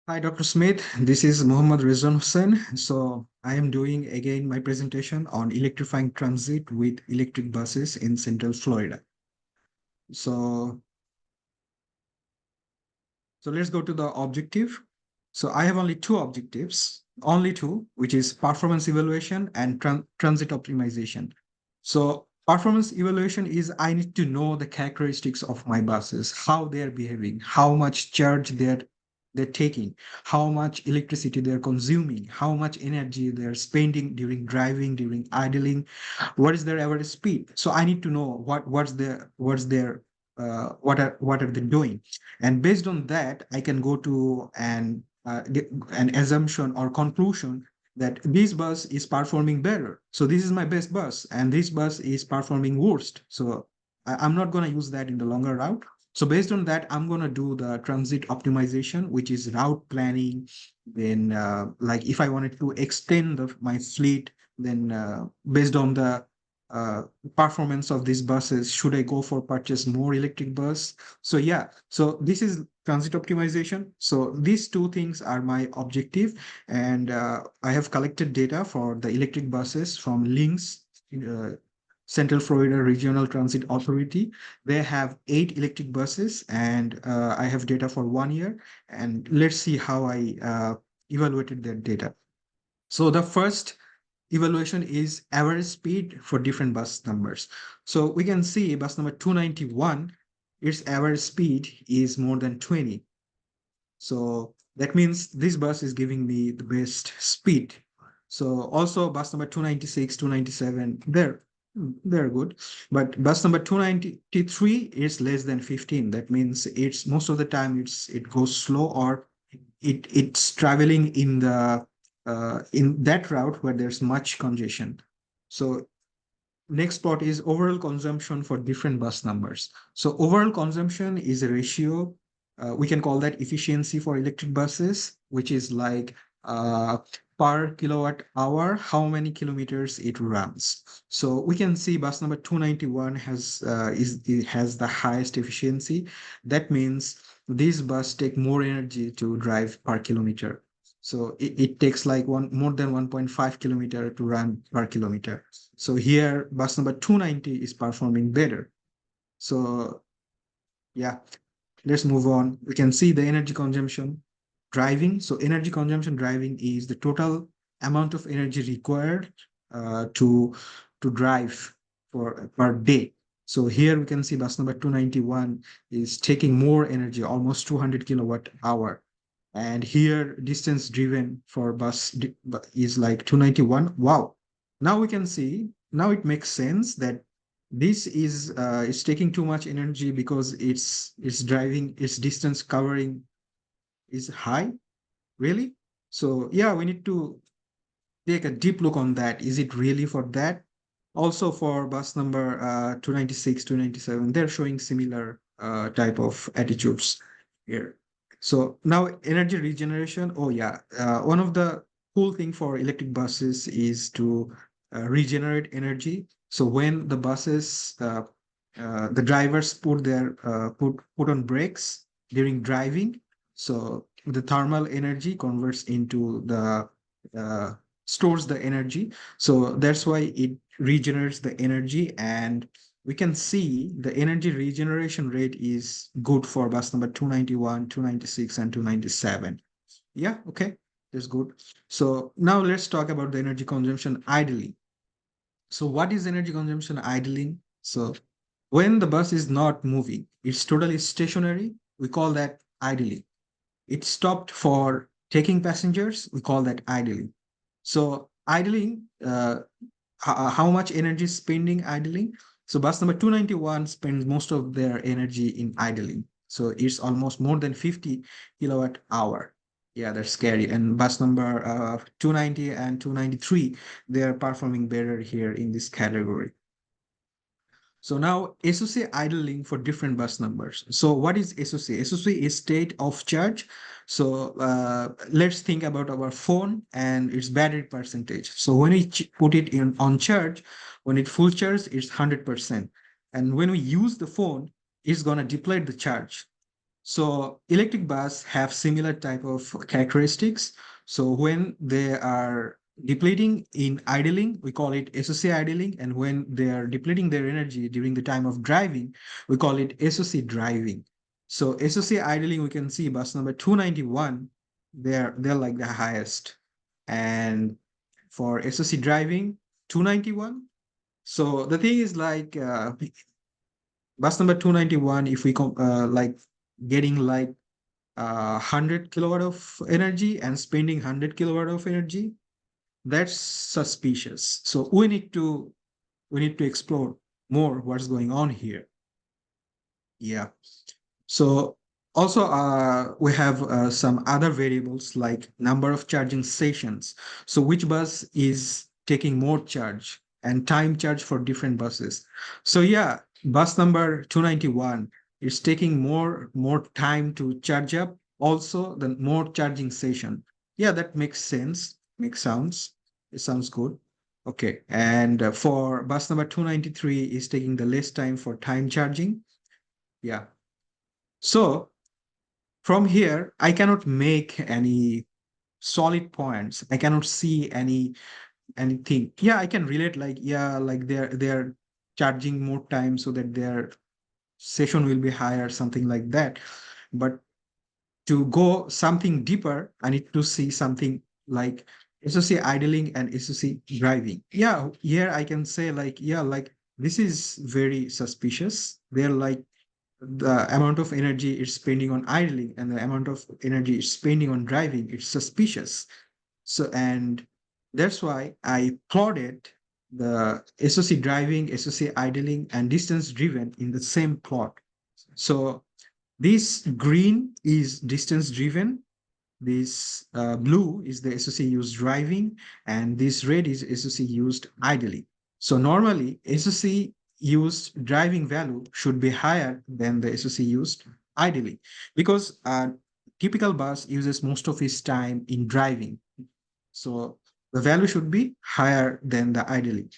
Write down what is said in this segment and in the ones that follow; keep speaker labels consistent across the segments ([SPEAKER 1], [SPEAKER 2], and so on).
[SPEAKER 1] Hi, Dr. Smith. This is Mohammad Rizwan Hussain. So I am doing again my presentation on electrifying transit with electric buses in Central Florida. So, so let's go to the objective. So I have only two objectives, only two, which is performance evaluation and transit optimization. So performance evaluation is I need to know the characteristics of my buses, how they're behaving, how much charge they're taking, how much electricity they're consuming, how much energy they're spending during driving, during idling, what is their average speed. So I need to know what are they doing, and based on that, I can go to an assumption or conclusion that this bus is performing better. So this is my best bus, and this bus is performing worst. So I'm not going to use that in the longer route. So based on that, I'm going to do the transit optimization, which is route planning. Then, like if I wanted to extend my fleet, then based on the uh, performance of these buses, should I go for purchase more electric bus? So yeah, so this is transit optimization. So these two things are my objective, and I have collected data for the electric buses from links. Uh, Central Florida Regional Transit Authority. They have 8 electric buses, and I have data for 1 year. And let's see how I evaluated that data. So the first evaluation is average speed for different bus numbers. So we can see bus number 291, its average speed is more than 20. So that means this bus is giving me the best speed. So also bus number 296, 297, they're good. But bus number 293 is less than 15. That means it's most of the time it goes slow, or it's traveling in that route where there's much congestion. So next part is overall consumption for different bus numbers. So overall consumption is a ratio. We can call that efficiency for electric buses, which is like per kilowatt hour, how many kilometers it runs. So we can see bus number 291 it has the highest efficiency. That means this bus take more energy to drive per kilometer. So it takes like more than 1.5 kilometer to run per kilometer. So here bus number 290 is performing better. So yeah, let's move on. We can see the energy consumption driving. So energy consumption driving is the total amount of energy required uh, to to drive for per day. So here we can see bus number 291 is taking more energy, almost 200 kilowatt hour. And here distance driven for is like 291. Wow. Now we can see, now it makes sense that this is taking too much energy because it's driving, its distance covering is high. Really? So yeah, we need to take a deep look on that. Is it really for that? Also for bus number 296, 297, they're showing similar type of attitudes here. So now energy regeneration. Oh yeah, one of the cool thing for electric buses is to regenerate energy. So when the drivers put on brakes during driving, so the thermal energy converts into the uh, stores the energy. So that's why it regenerates the energy, and we can see the energy regeneration rate is good for bus number 291, 296, and 297. Yeah, okay, that's good. So now let's talk about the energy consumption idling. So what is energy consumption idling? So when the bus is not moving, it's totally stationary, we call that idling. It stopped for taking passengers, we call that idling. So idling, how much energy is spending idling? So bus number 291 spends most of their energy in idling. So it's almost more than 50 kilowatt hour. Yeah, that's scary. And bus number 290 and 293, they are performing better here in this category. So now SOC idling for different bus numbers. So what is SOC? SOC is state of charge. So let's think about our phone and its battery percentage. So when we put it in on charge, when it full charge, it's 100%. And when we use the phone, it's gonna deplete the charge. So electric bus have similar type of characteristics. So when they are depleting in idling, we call it SOC idling. And when they are depleting their energy during the time of driving, we call it SOC driving. So SOC idling, we can see bus number 291, they're like the highest. And for SOC driving, 291. So the thing is like bus number 291, if we like getting like 100 kilowatt of energy and spending 100 kilowatt of energy, that's suspicious. So we need to explore more what's going on here. Yeah. So also we have some other variables like number of charging sessions. So which bus is taking more charge and time charge for different buses. So yeah, bus number 291 is taking more time to charge up. Also, the more charging session. Yeah, that makes sense. Makes sounds. It sounds good. Okay. And for bus number 293 is taking the less time for time charging. Yeah. So from here, I cannot make any solid points. I cannot see anything. Yeah, I can relate like, yeah, like they're charging more time so that their session will be higher, something like that. But to go something deeper, I need to see something like SOC idling and SOC driving. Yeah, here I can say like, yeah, like this is very suspicious. They're like the amount of energy it's spending on idling and the amount of energy it's spending on driving, it's suspicious. So, and that's why I plotted the SOC driving, SOC idling, and distance driven in the same plot. So this green is distance driven, this blue is the SOC used driving, and this red is SOC used idling. So normally SOC used driving value should be higher than the SOC used idling because a typical bus uses most of its time in driving. So the value should be higher than the idling.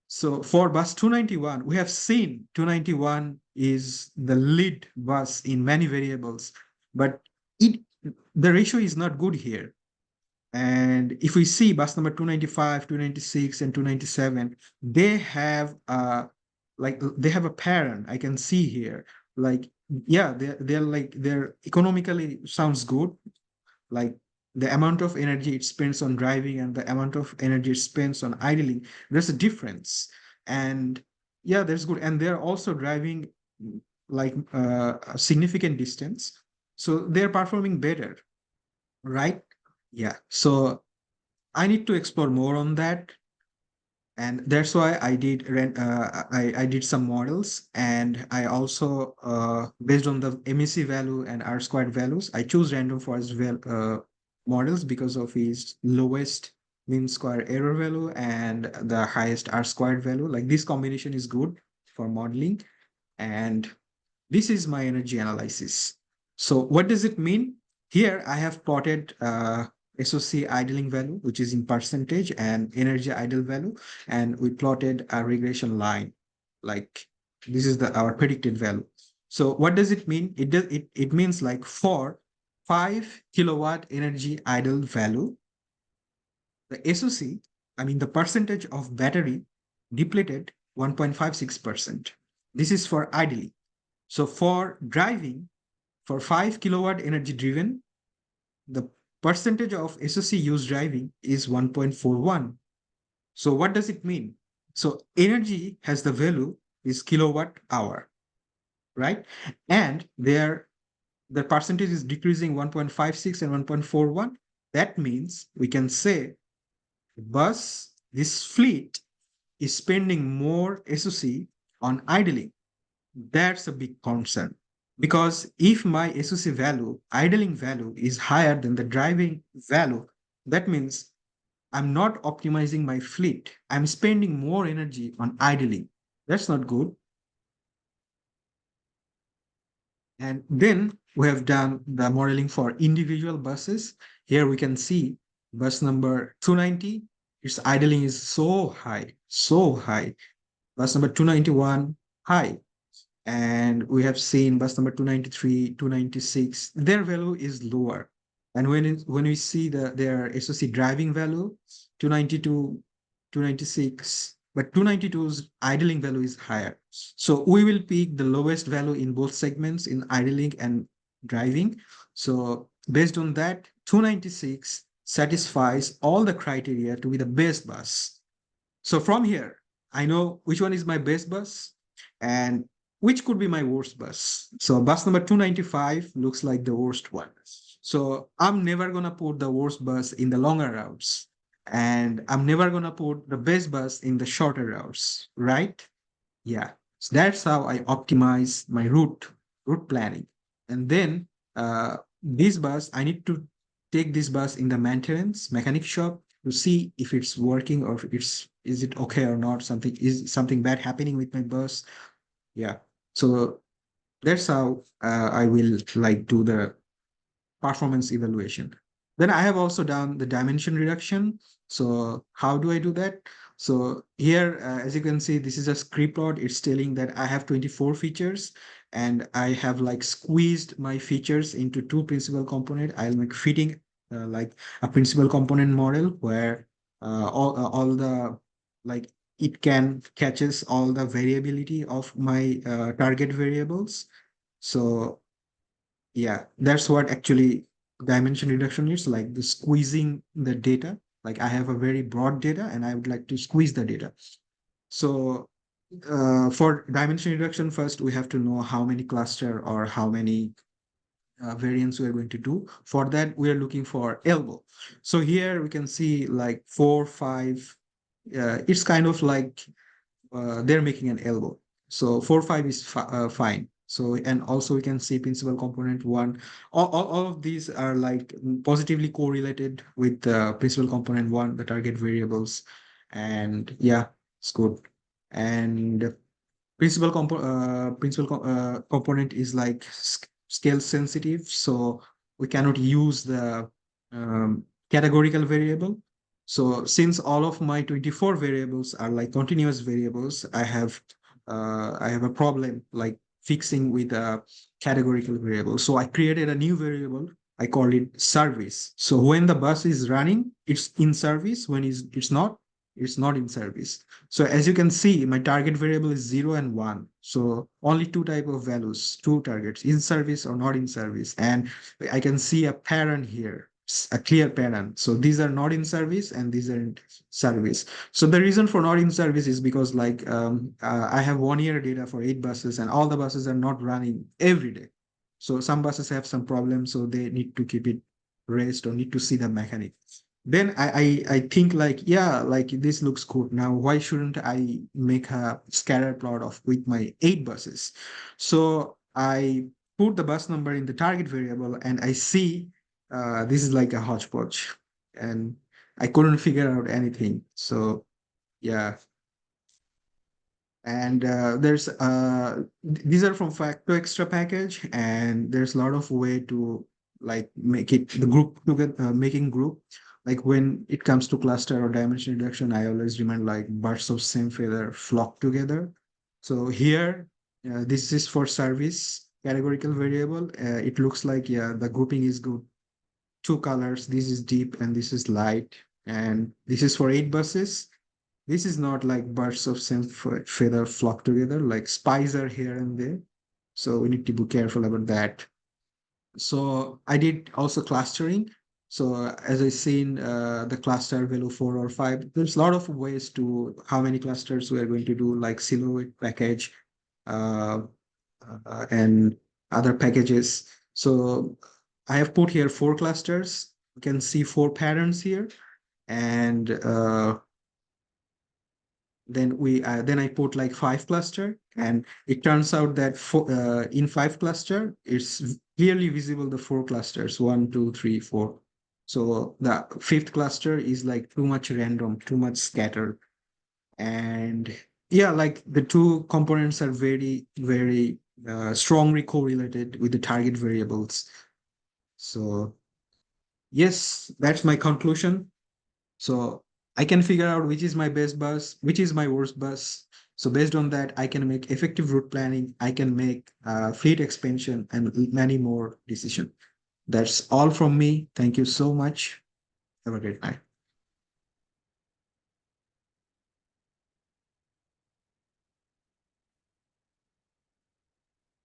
[SPEAKER 1] So for bus 291, we have seen 291 is the lead bus in many variables, but it the ratio is not good here. And if we see bus number 295, 296, and 297, they have they have a pattern I can see here. Like, yeah, they're like they're economically sounds good, like the amount of energy it spends on driving and the amount of energy it spends on idling, there's a difference. And yeah, that's good. And they're also driving like a significant distance. So they're performing better, right? Yeah. So I need to explore more on that. And that's why I did some models, and I also based on the MEC value and R squared values, I choose random forest models because of its lowest mean square error value and the highest R squared value. Like this combination is good for modeling, and this is my energy analysis. So what does it mean? Here I have plotted SOC idling value, which is in percentage, and energy idle value, and we plotted a regression line. Like this is the our predicted value. So what does it mean? It means like for 5 kilowatt energy idle value, the SOC, I mean the percentage of battery depleted 1.56%. This is for idling. So for driving, for 5 kilowatt energy driven, the percentage of SOC used driving is 1.41. So what does it mean? So energy has the value is kilowatt hour, right? And the percentage is decreasing 1.56 and 1.41. That means we can say this fleet is spending more SOC on idling. That's a big concern. Because if my SOC value, idling value, is higher than the driving value, that means I'm not optimizing my fleet. I'm spending more energy on idling. That's not good. And then we have done the modeling for individual buses. Here we can see bus number 290, its idling is so high, so high. Bus number 291, high. And we have seen bus number 293, 296, their value is lower. And when we see their SOC driving value, 292, 296, but 292's idling value is higher. So we will pick the lowest value in both segments in idling and driving. So based on that, 296 satisfies all the criteria to be the best bus. So from here, I know which one is my best bus and which could be my worst bus. So bus number 295 looks like the worst one. So I'm never gonna put the worst bus in the longer routes. And I'm never gonna put the best bus in the shorter routes, right? Yeah. So that's how I optimize my route planning. And then this bus, I need to take this bus in the maintenance mechanic shop to see if it's working or if it's is it okay or not. Something is something bad happening with my bus. Yeah. So that's how I will like do the performance evaluation. Then I have also done the dimension reduction. So how do I do that? So here, as you can see, this is a script plot. It's telling that I have 24 features and I have like squeezed my features into two principal component. I'll make fitting like a principal component model where all the like it can catches all the variability of my target variables. So yeah, that's what actually dimension reduction is like the squeezing the data. Like I have a very broad data and I would like to squeeze the data. So for dimension reduction, first we have to know how many cluster or how many variants we are going to do. For that, we are looking for elbow. So here we can see like 4, 5. It's kind of like they're making an elbow. So 4, 5 is fine. So, and also we can see principal component one. All of these are like positively correlated with the principal component one, the target variables. And yeah, it's good. And component is like scale sensitive, so we cannot use the categorical variable. So since all of my 24 variables are like continuous variables, I have a problem like fixing with a categorical variable. So I created a new variable. I call it service. So when the bus is running, it's in service. When it's not, it's not in service. So as you can see, my target variable is 0 and 1. So only two type of values, two targets, in service or not in service. And I can see a pattern here, a clear pattern. So these are not in service and these are in service. So the reason for not in service is because like I have 1 year data for 8 buses and all the buses are not running every day. So some buses have some problems, so they need to keep it rest or need to see the mechanics. Then I think like, yeah, like this looks good. Now, why shouldn't I make a scatter plot of with my 8 buses? So I put the bus number in the target variable and I see this is like a hodgepodge and I couldn't figure out anything. So yeah, and there's these are from Facto Extra package, and there's a lot of way to like make it the group to get making group. Like when it comes to cluster or dimension reduction, I always remind like birds of same feather flock together. So here, this is for service categorical variable. It looks like, yeah, the grouping is good. Two colors. This is deep and this is light, and this is for 8 buses. This is not like birds of same feather flock together, like spies are here and there. So we need to be careful about that. So I did also clustering. So as I seen the cluster value 4 or 5, there's a lot of ways to how many clusters we are going to do, like silhouette package uh, and other packages. So I have put here 4 clusters. You can see 4 patterns here, and then I put like 5 cluster, and it turns out that in 5 cluster, it's clearly visible the 4 clusters, 1, 2, 3, 4. So the fifth cluster is like too much random, too much scattered. And yeah, like the two components are very strongly correlated with the target variables. So yes, that's my conclusion. So I can figure out which is my best bus, which is my worst bus. So based on that, I can make effective route planning. I can make fleet expansion and many more decisions. That's all from me. Thank you so much. Have a great night.